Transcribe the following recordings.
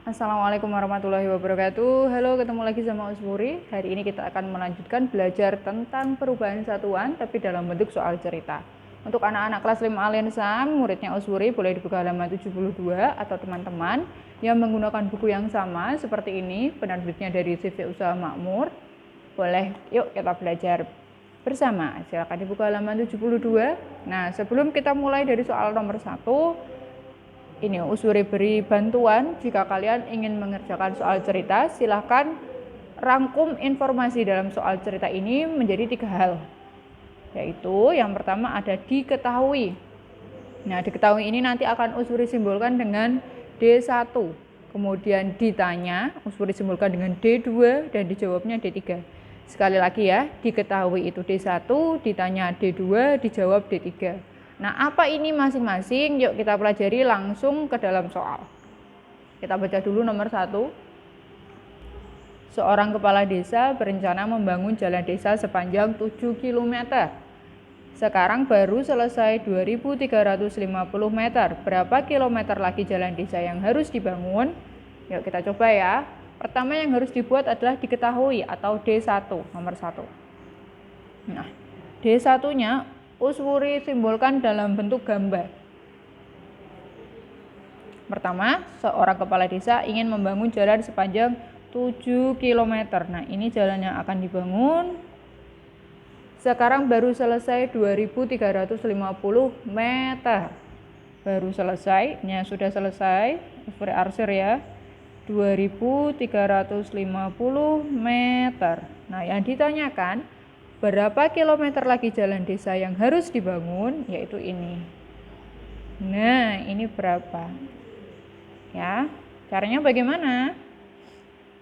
Assalamualaikum warahmatullahi wabarakatuh. Halo, ketemu lagi sama Uswuri. Hari ini kita akan melanjutkan belajar tentang perubahan satuan tapi dalam bentuk soal cerita. Untuk anak-anak kelas 5 Aliensam, muridnya Uswuri boleh dibuka halaman 72 atau teman-teman yang menggunakan buku yang sama seperti ini, penerbitnya dari CV Usaha Makmur. Boleh, yuk kita belajar bersama. Silakan dibuka halaman 72. Nah, sebelum kita mulai dari soal nomor 1, ini Uswuri beri bantuan. Jika kalian ingin mengerjakan soal cerita, silahkan rangkum informasi dalam soal cerita ini menjadi 3 hal, yaitu yang pertama ada diketahui. Nah, diketahui ini nanti akan Uswuri simbolkan dengan D1, kemudian ditanya Uswuri simbolkan dengan D2 dan dijawabnya D3. Sekali lagi ya, diketahui itu D1, ditanya D2, dijawab D3. Nah, apa ini masing-masing? Yuk kita pelajari langsung ke dalam soal. Kita baca dulu nomor 1. Seorang kepala desa berencana membangun jalan desa sepanjang 7 km. Sekarang baru selesai 2.350 meter. Berapa kilometer lagi jalan desa yang harus dibangun? Yuk kita coba ya. Pertama yang harus dibuat adalah diketahui atau D1, nomor 1. Nah, D1-nya Uswuri simbolkan dalam bentuk gambar. Pertama, seorang kepala desa ingin membangun jalan sepanjang 7 km. Nah, ini jalan yang akan dibangun. Sekarang baru selesai 2.350 meter. Baru selesai, sudah selesai. Uswuri arsir ya. 2.350 meter. Nah, yang ditanyakan berapa kilometer lagi jalan desa yang harus dibangun, yaitu ini. Nah, ini berapa? Ya, caranya bagaimana?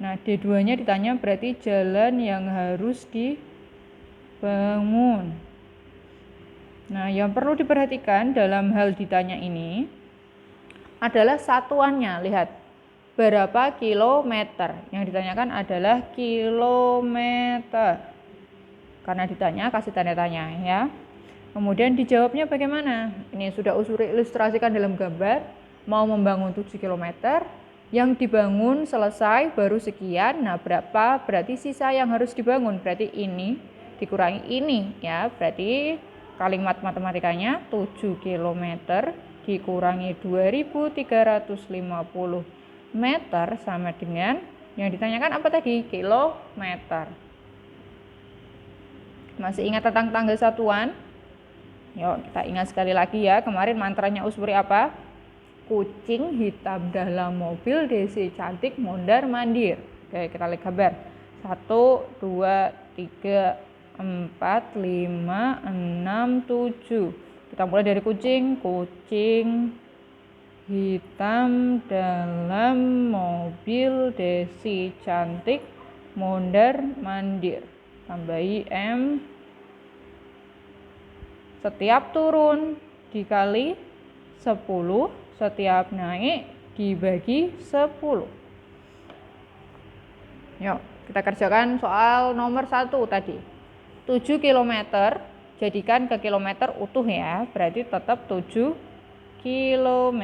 Nah, D2-nya ditanya berarti jalan yang harus dibangun. Nah, yang perlu diperhatikan dalam hal ditanya ini adalah satuannya. Lihat, berapa kilometer? Yang ditanyakan adalah kilometer. Karena ditanya, kasih tanda tanya ya. Kemudian dijawabnya bagaimana? Ini sudah Uswuri ilustrasikan dalam gambar. Mau membangun 7 km, yang dibangun selesai baru sekian. Nah, berapa? Berarti sisa yang harus dibangun. Berarti ini dikurangi ini ya. Berarti kalimat matematikanya 7 km dikurangi 2.350 meter sama dengan yang ditanyakan apa tadi? Kilometer. Masih ingat tentang tanggal satuan? Yuk kita ingat sekali lagi ya. Kemarin mantranya Uswuri apa? Kucing hitam dalam mobil, desi cantik mondar mandir. Oke, kita lihat kabar. 1, 2, 3, 4, 5, 6, 7. Kita mulai dari kucing. Kucing hitam dalam mobil, desi cantik mondar mandir. Tambahi M. Setiap turun dikali 10, setiap naik dibagi 10. Yuk, kita kerjakan soal nomor 1 tadi. 7 km jadikan ke kilometer utuh ya, berarti tetap 7 km.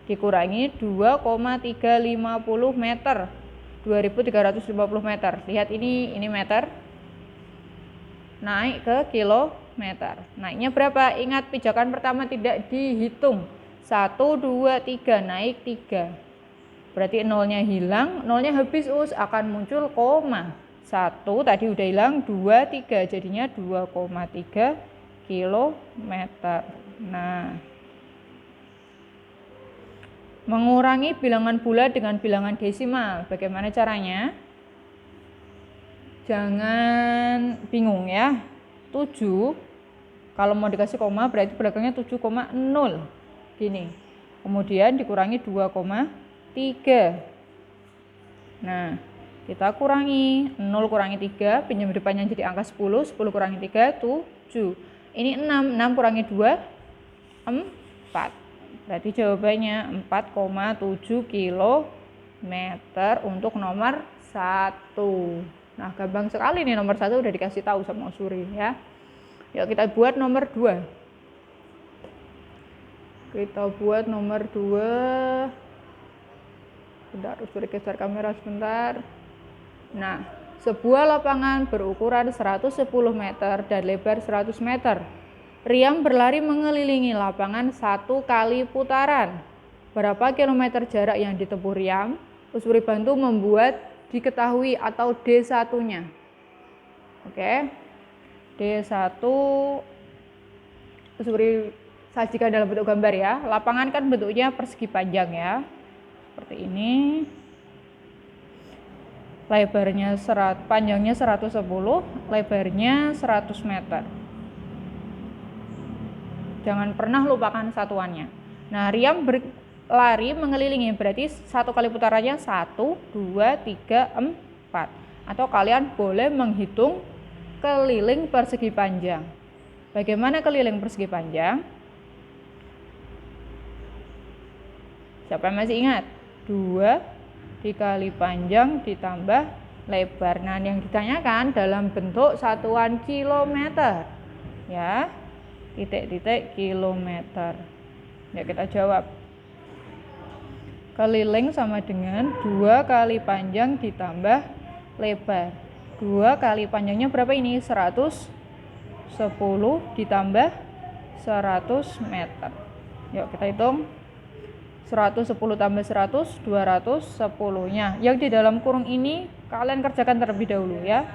Dikurangi 2,350 meter. 2.350 meter. Lihat ini meter. Naik ke kilometer. Naiknya berapa? Ingat pijakan pertama tidak dihitung. 1, 2, 3. Naik 3. Berarti nolnya hilang. Nolnya habis akan muncul koma. 1 tadi udah hilang. 2, 3. Jadinya 2,3 kilometer. Nah, mengurangi bilangan bulat dengan bilangan desimal. Bagaimana caranya? Jangan bingung ya. 7 kalau mau dikasih koma berarti belakangnya 7,0. Gini. Kemudian dikurangi 2,3. Nah, kita kurangi 0 kurangi 3, pinjam depannya jadi angka 10, 10 kurangi 3 7. Ini 6, 6 kurangi 2 4. Berarti jawabannya 4,7 km untuk nomor 1. Nah, gampang sekali nih nomor 1 udah dikasih tahu sama Uswuri ya. Yuk kita buat nomor 2. Kita buat nomor 2. Bentar, Usburi geser kamera sebentar. Nah, sebuah lapangan berukuran 110 meter dan lebar 100 meter. Riam berlari mengelilingi lapangan 1 kali putaran. Berapa kilometer jarak yang ditempuh Riam? Usburi bantu membuat diketahui atau D1-nya. Oke. D1 Usburi sajikan dalam bentuk gambar ya. Lapangan kan bentuknya persegi panjang ya. Seperti ini. Lebarnya panjangnya 110, lebarnya 100 meter. Jangan pernah lupakan satuannya. Nah, Riam berlari mengelilingi, berarti 1 kali putarannya 1, 2, 3, 4. Atau kalian boleh menghitung keliling persegi panjang. Bagaimana keliling persegi panjang? Siapa yang masih ingat? 2 dikali panjang ditambah lebar. Nah, yang ditanyakan dalam bentuk satuan kilometer. Ya, titik-titik kilometer. Ya, kita jawab. Keliling sama dengan 2 kali panjang ditambah lebar. 2 kali panjangnya berapa ini? 110 ditambah 100 meter. Yuk kita hitung. 110 tambah 100, 210-nya. Yang di dalam kurung ini kalian kerjakan terlebih dahulu ya.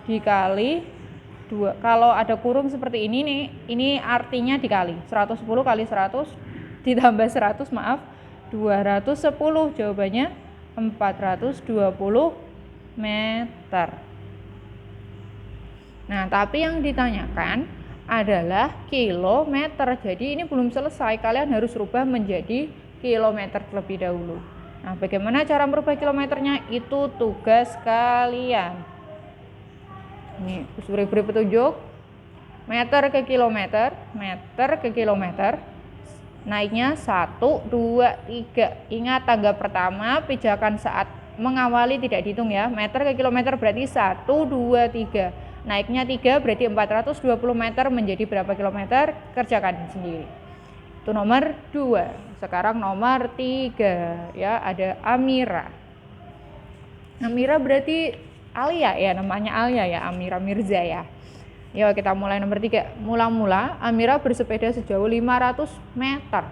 Dikali 2. Kalau ada kurung seperti ini nih, ini artinya dikali. 110 kali 100 ditambah 100, maaf, 210. Jawabannya 420 meter. Nah, tapi yang ditanyakan adalah kilometer. Jadi ini belum selesai, kalian harus rubah menjadi kilometer terlebih dahulu. Nah, bagaimana cara merubah kilometernya? Itu tugas kalian. Ini Usburi beri petunjuk. Meter ke kilometer, naiknya 1, 2, 3. Ingat tangga pertama, pijakan saat mengawali tidak dihitung ya. Meter ke kilometer berarti 1, 2, 3. Naiknya 3 berarti 420 meter menjadi berapa kilometer? Kerjakan sendiri. Itu nomor 2. Sekarang nomor 3 ya, ada Amira. Amira berarti Alia ya, namanya Alia ya, Amira Mirza ya. Yuk kita mulai nomor 3. Mula-mula Amira bersepeda sejauh 500 meter.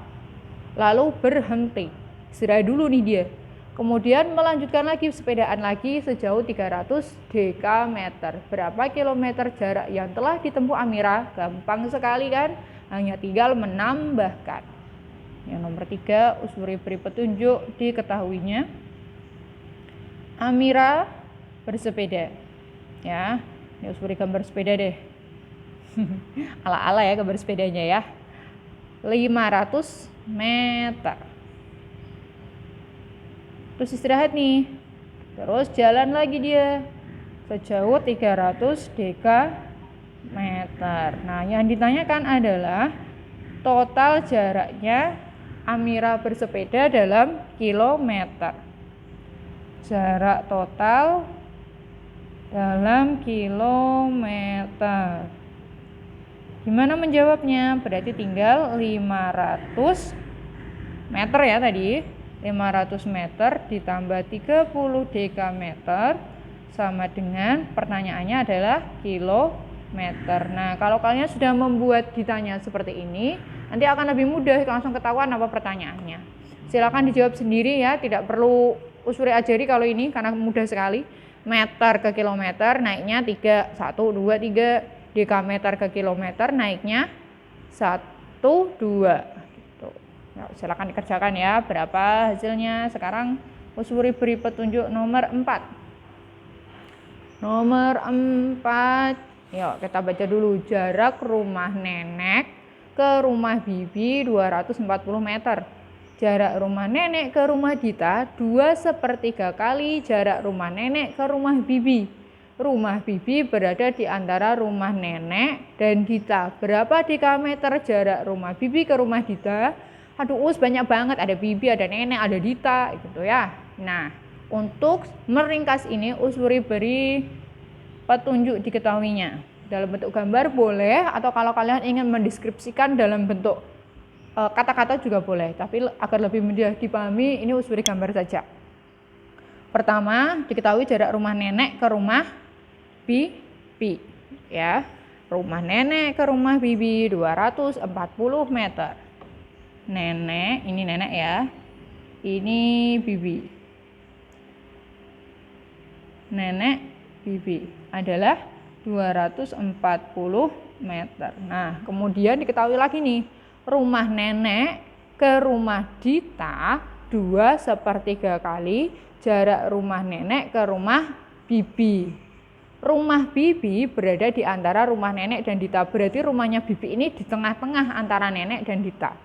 Lalu berhenti. Istirahat dulu nih dia. Kemudian melanjutkan lagi sepedaan lagi sejauh 300 dekameter. Berapa kilometer jarak yang telah ditempuh Amira? Gampang sekali kan? Hanya tinggal menambahkan. Yang nomor 3, Usburi beri petunjuk diketahuinya. Amira bersepeda. Ya, ini Usburi gambar sepeda deh. Ala-ala ya gambar sepedanya ya. 500 meter. Terus istirahat nih. Terus jalan lagi dia sejauh 300 dekameter. Nah, yang ditanyakan adalah total jaraknya Amira bersepeda dalam kilometer. Jarak total dalam kilometer. Gimana menjawabnya? Berarti tinggal 500 meter ya tadi. 500 meter ditambah 30 dekameter sama dengan pertanyaannya adalah kilometer. Nah, kalau kalian sudah membuat ditanya seperti ini, nanti akan lebih mudah langsung ketahuan apa pertanyaannya. Silakan dijawab sendiri ya, tidak perlu Usburi ajari kalau ini karena mudah sekali. Meter ke kilometer naiknya 3, 1, 2, 3. Dekameter ke kilometer naiknya 1, 2. Gitu. Ya, silakan dikerjakan ya, berapa hasilnya. Sekarang Usburi beri petunjuk nomor 4. Nomor 4. Yuk kita baca dulu. Jarak rumah nenek ke rumah bibi 240 meter. Jarak rumah nenek ke rumah Dita 2/3 kali jarak rumah nenek ke rumah bibi. Rumah bibi berada di antara rumah nenek dan Dita. Berapa dekameter jarak rumah bibi ke rumah Dita? Aduh, banyak banget. Ada bibi, ada nenek, ada Dita gitu ya. Nah, untuk meringkas ini Usburi beri petunjuk diketahuinya. Dalam bentuk gambar boleh, atau kalau kalian ingin mendeskripsikan dalam bentuk kata-kata juga boleh, tapi agar lebih mudah dipahami ini Usburi gambar saja. Pertama, diketahui jarak rumah nenek ke rumah bibi. Ya, rumah nenek ke rumah bibi 240 meter. Nenek, ini nenek ya. Ini bibi. Nenek bibi adalah 240 meter. Nah, kemudian diketahui lagi nih, rumah nenek ke rumah Dita 2/3 kali jarak rumah nenek ke rumah bibi. Rumah bibi berada di antara rumah nenek dan Dita. Berarti rumahnya bibi ini di tengah-tengah antara nenek dan Dita.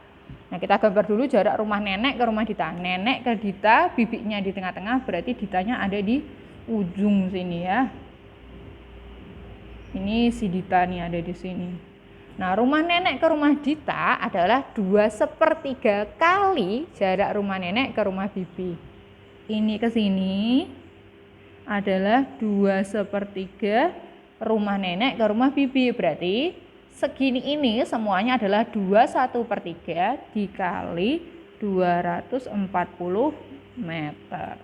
Nah, kita gambar dulu jarak rumah nenek ke rumah Dita. Nenek ke Dita, bibinya di tengah-tengah, berarti Ditanya ada di ujung sini ya. Ini si Dita nih ada di sini. Nah, rumah nenek ke rumah Dita adalah 2/3 kali jarak rumah nenek ke rumah bibi. Ini ke sini adalah 2/3 rumah nenek ke rumah bibi. Berarti segini ini semuanya adalah 2/3 dikali 240 meter.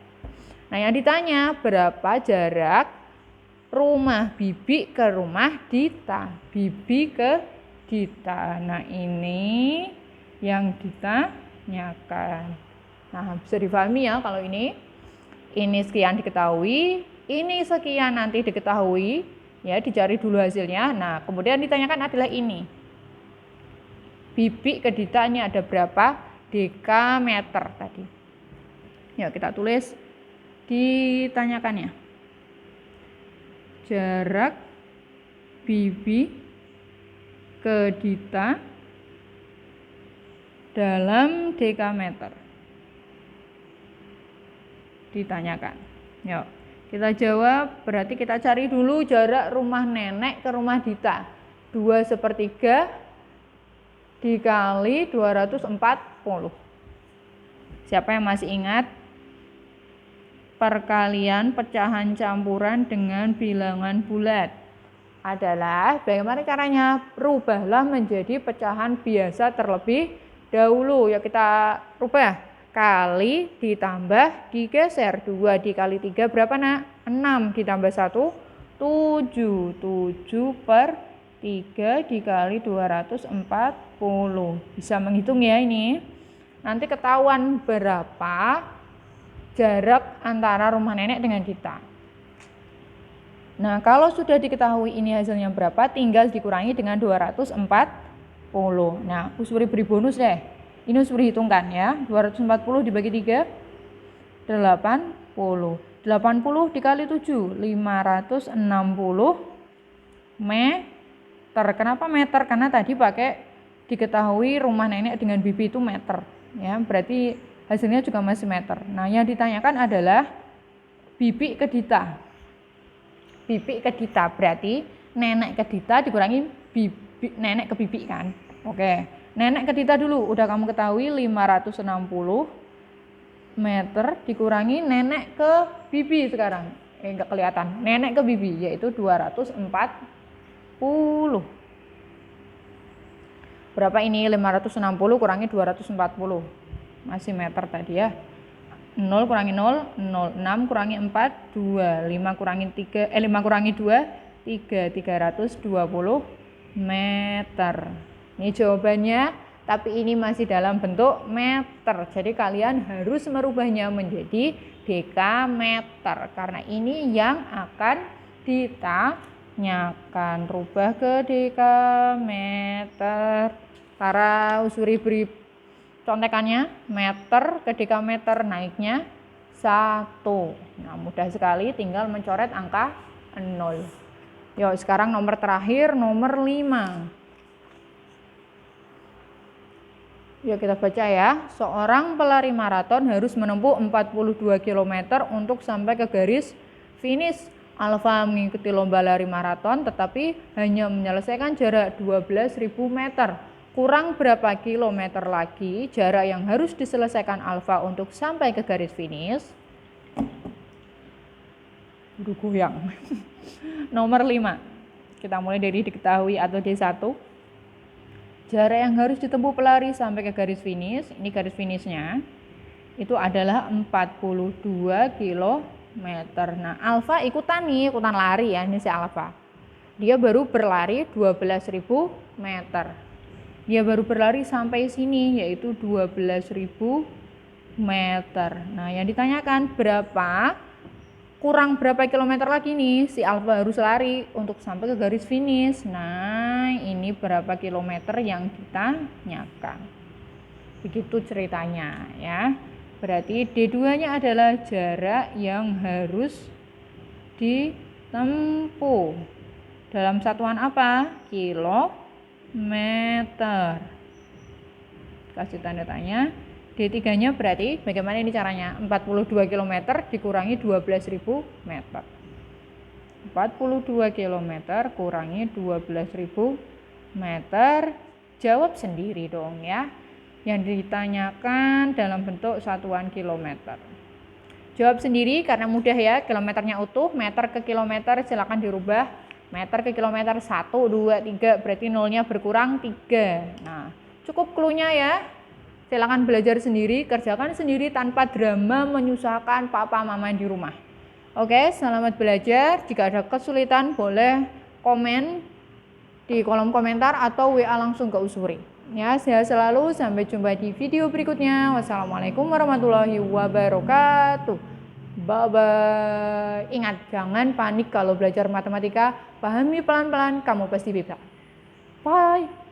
Nah, yang ditanya berapa jarak rumah bibi ke rumah Dita. Bibi ke Dita. Nah, ini yang ditanyakan. Nah, bisa dipahami ya kalau ini sekian diketahui, ini sekian nanti diketahui, ya dicari dulu hasilnya. Nah, kemudian ditanyakan adalah ini. Bibi ke Dita ini ada berapa dekameter tadi. Ya, kita tulis ditanyakannya. Jarak bibi ke Dita dalam dekameter. Ditanyakan. Yuk, kita jawab. Berarti kita cari dulu jarak rumah nenek ke rumah Dita. 2/3 dikali 240. Siapa yang masih ingat? Perkalian pecahan campuran dengan bilangan bulat adalah bagaimana caranya? Rubahlah menjadi pecahan biasa terlebih dahulu. Ya, kita rubah. Kali ditambah digeser. 2 dikali 3 berapa nak? 6 ditambah 1 7. 7/3 dikali 240. Bisa menghitung ya ini. Nanti ketahuan berapa jarak antara rumah nenek dengan Dita. Nah, kalau sudah diketahui ini hasilnya berapa, tinggal dikurangi dengan 240. Nah, Uswuri beri bonus deh. Ini Uswuri hitungkan ya. 240 dibagi 3, 80. 80 dikali 7, 560 meter. Kenapa meter? Karena tadi pakai diketahui rumah nenek dengan bibi itu meter. Ya, berarti hasilnya juga masih meter. Nah, yang ditanyakan adalah bibi ke Dita. Bibi ke Dita berarti nenek ke Dita dikurangi bibi, nenek ke bibi kan. Oke, nenek ke Dita dulu. Udah kamu ketahui 560 meter dikurangi nenek ke bibi sekarang. Enggak kelihatan. Nenek ke bibi yaitu 240. Berapa ini? 560 kurangi 240. Masih meter tadi ya. 0 kurangi 0, 0. 6 kurangi 4, 2. 5 kurangi 3, 5 kurangi 2, 3. 320 meter. Ini jawabannya, tapi ini masih dalam bentuk meter. Jadi kalian harus merubahnya menjadi dekameter. Karena ini yang akan ditanyakan. Rubah ke dekameter. Para Uswuri beri contekannya, meter ke dekameter naiknya 1. Nah, mudah sekali, tinggal mencoret angka 0. Yuk, sekarang nomor terakhir, nomor 5. Yuk kita baca ya. Seorang pelari maraton harus menempuh 42 km untuk sampai ke garis finish. Alfa mengikuti lomba lari maraton tetapi hanya menyelesaikan jarak 12.000 meter. Kurang berapa kilometer lagi jarak yang harus diselesaikan Alfa untuk sampai ke garis finish? Udah goyang. Nomor 5. Kita mulai dari diketahui atau D1. Jarak yang harus ditempuh pelari sampai ke garis finish, ini garis finishnya, itu adalah 42 km. meter. Nah, Alfa ikutan nih, ikutan lari ya, ini si Alfa. Dia baru berlari 12.000 meter. Dia baru berlari sampai sini, yaitu 12.000 meter. Nah, yang ditanyakan kurang berapa kilometer lagi nih si Alfa harus lari untuk sampai ke garis finish. Nah, ini berapa kilometer yang ditanyakan. Begitu ceritanya ya. Berarti D2-nya adalah jarak yang harus ditempuh. Dalam satuan apa? Kilometer. Kasih tanda tanya. D3-nya berarti bagaimana ini caranya? 42 km dikurangi 12.000 meter. 42 km kurangi 12.000 meter. Jawab sendiri dong ya. Yang ditanyakan dalam bentuk satuan kilometer. Jawab sendiri karena mudah ya, kilometernya utuh, meter ke kilometer silakan dirubah. Meter ke kilometer 1, 2, 3, berarti nolnya berkurang 3. Nah, cukup clue-nya ya. Silakan belajar sendiri, kerjakan sendiri tanpa drama menyusahkan papa mama di rumah. Oke, selamat belajar. Jika ada kesulitan boleh komen di kolom komentar atau WA langsung ke Uswuri. Ya, sehat selalu. Sampai jumpa di video berikutnya. Wassalamualaikum warahmatullahi wabarakatuh. Bye-bye. Ingat, jangan panik kalau belajar matematika. Pahami pelan-pelan, kamu pasti bisa. Bye.